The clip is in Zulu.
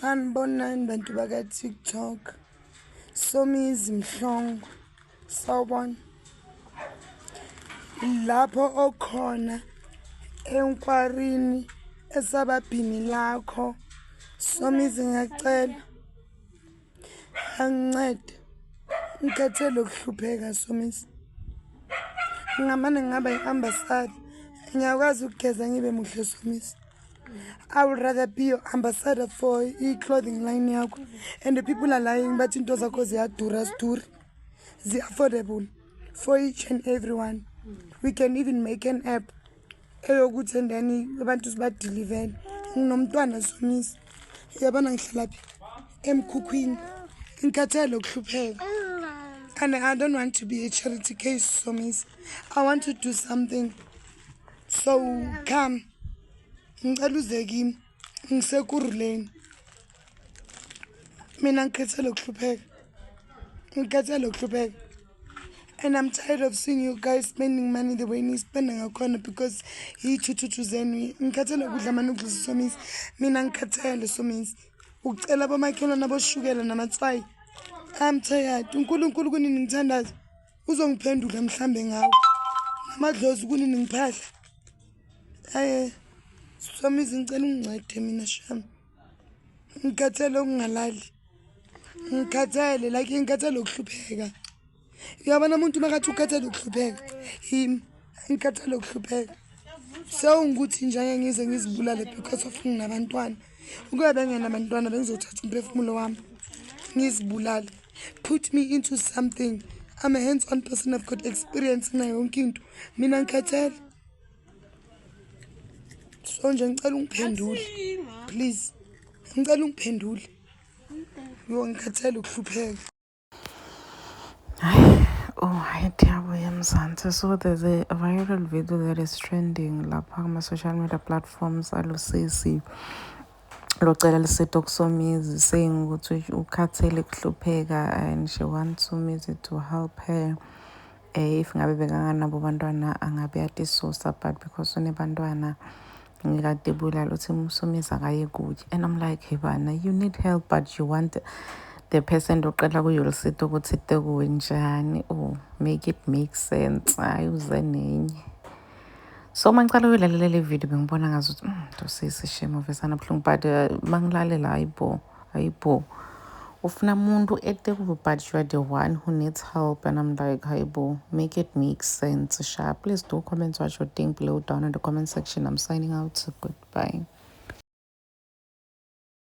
Sanibonani bantu baka-TikTok. Somizi Mhlongo. Sawubona. Lapho okhona enkwarini esababhini lakho. Somizi ngiyacela. Angincede. Ngikhathele ukuhlupheka Somizi. Ngamane ngaba yi-ambassador. Ngiyakwazi ukugeza ngibe muhle Somizi. I would rather be your ambassador for clothing line yakho. And the people are lying, but into zakho ziyadura siduri. Zi-affordable for each and everyone. We can even make an app. Eyokuthi and then abantu sibadeliver. Nginomntwana Somizi. Yabona ngihlala phi? Emkhukhwini. Ngikhathele ukuhlupheka. And I don't want to be a charity case Somizi. I want to do something. So come. Ngicela uze kimi. Ngisekuruleni. Mina ngikhathele ukuhlupheka. Ngikhathele ukuhlupheka. And I'm tired of seeing you guys spending money the way you spending ngakhona because yithuthu zenu. Ngikhathele ukudla manukudla Somizi. Mina ngikhathele Somizi. Ukucela bomakhelwane naboshukela namatswayi. I'm tired. uNkulunkulu kunini ngithandaza. Uzongiphendula mhlambe ngawo. Namadlozi kunini ngiphahla. Somizi ngicela ungincede mina shami. Ngikhathele ukungalali. Ngikhathele like ngikhathele ukuhlupheka. Uyabona umuntu makathi ukhathele ukuhlupheka. Yimi ngikhathele ukuhlupheka. So ngikuthi nje ngize ngizibulale because of nginabantwana. Ukuba bengenabantwana bengizothatha umphefumulo wami. Ngizibulale. Put me into something. I'm a hands-on person. I've got experience nayo yonke into. Mina ngikhathele. So nje ngicela ungiphendule. Please. Ngicela ungiphendule. Yo ngikhathele ukuhlupheka. Oh, so there's a viral video that is trending lapha kuma social media platforms alusisi locela liseto kuSomizi saying ukuthi ukhathele ukuhlupheka and she wants Somizi to help her if ngabe bekanganabo bantwana angabe yatisusa but because unebantwana ngikade bulala uthi Somizi akaye kuye and I'm like hey bana you need help but you want the person oqala kuyolisito ukuthi kuwe njani make it make sense ayuze nenye so mangicala uyelalela le video bengibona ngazuthi ntosisi shame ofesana buhlungu but mangilalela ayibo ufuna umuntu kuwe but you are the one who needs help and I'm like hayibo make it make sense sha please do comment what you think below down in the comment section. I'm signing out. Goodbye.